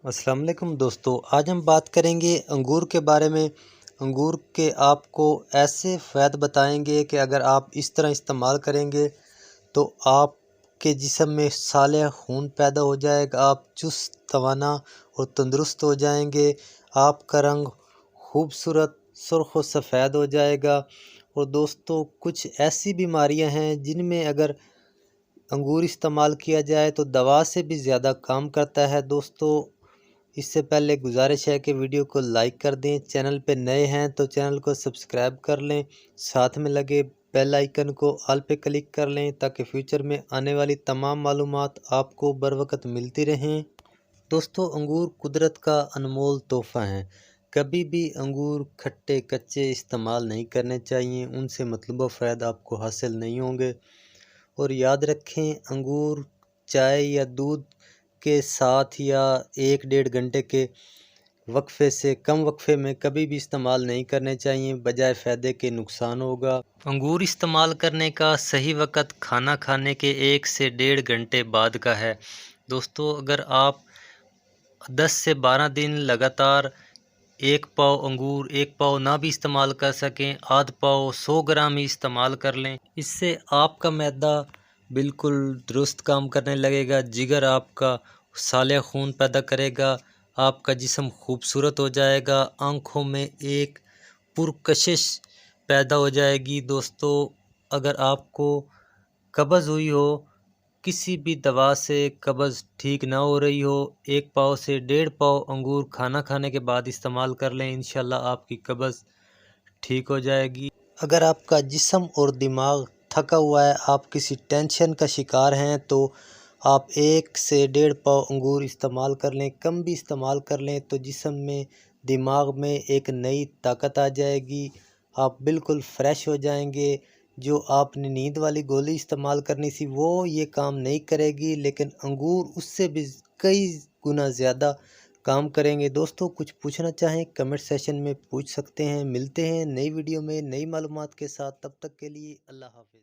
अस्सलाम वालेकुम दोस्तों, आज हम बात करेंगे अंगूर के बारे में। अंगूर के आपको ऐसे फ़ायदे बताएंगे कि अगर आप इस तरह इस्तेमाल करेंगे तो आपके जिस्म में साले खून पैदा हो जाएगा, आप चुस्त तवाना और तंदुरुस्त हो जाएंगे। आपका रंग खूबसूरत सुर्ख व सफ़ेद हो जाएगा। और दोस्तों, कुछ ऐसी बीमारियां हैं जिनमें अगर अंगूर इस्तेमाल किया जाए तो दवा से भी ज़्यादा काम करता है। दोस्तों, इससे पहले गुजारिश है कि वीडियो को लाइक कर दें, चैनल पे नए हैं तो चैनल को सब्सक्राइब कर लें, साथ में लगे बेल आइकन को ऑल पे क्लिक कर लें ताकि फ्यूचर में आने वाली तमाम मालूमात आपको बर वक्त मिलती रहें। दोस्तों, अंगूर कुदरत का अनमोल तोहफ़ा है। कभी भी अंगूर खट्टे कच्चे इस्तेमाल नहीं करने चाहिए, उनसे मतलूबा फ़ायदा आपको हासिल नहीं होंगे। और याद रखें, अंगूर चाय या दूध के साथ या 1-1.5 घंटे के वक्फे से कम वक्फे में कभी भी इस्तेमाल नहीं करने चाहिए, बजाय फ़ायदे के नुकसान होगा। अंगूर इस्तेमाल करने का सही वक़्त खाना खाने के 1 से 1.5 घंटे बाद का है। दोस्तों, अगर आप 10 से 12 दिन लगातार 1 पाव अंगूर 1 पाव ना भी इस्तेमाल कर सकें, आध पाव 100 ग्राम ही इस्तेमाल कर लें, इससे आपका मैदा बिल्कुल दुरुस्त काम करने लगेगा, जिगर आपका साले खून पैदा करेगा, आपका जिस्म खूबसूरत हो जाएगा, आँखों में एक पुरकशिश पैदा हो जाएगी। दोस्तों, अगर आपको कब्ज़ हुई हो, किसी भी दवा से कब्ज़ ठीक ना हो रही हो, 1 पाव से 1.5 पाव अंगूर खाना खाने के बाद इस्तेमाल कर लें, इंशाल्लाह आपकी कब्ज़ ठीक हो जाएगी। अगर आपका जिस्म और दिमाग थका हुआ है, आप किसी टेंशन का शिकार हैं, तो आप 1 से 1.5 पाव अंगूर इस्तेमाल कर लें, कम भी इस्तेमाल कर लें तो जिस्म में दिमाग में एक नई ताकत आ जाएगी, आप बिल्कुल फ्रेश हो जाएंगे। जो आपने नींद वाली गोली इस्तेमाल करनी थी वो ये काम नहीं करेगी, लेकिन अंगूर उससे भी कई गुना ज़्यादा काम करेंगे। दोस्तों, कुछ पूछना चाहें कमेंट सेशन में पूछ सकते हैं। मिलते हैं नई वीडियो में नई मालूमात के साथ, तब तक के लिए अल्लाह हाफ़िज़।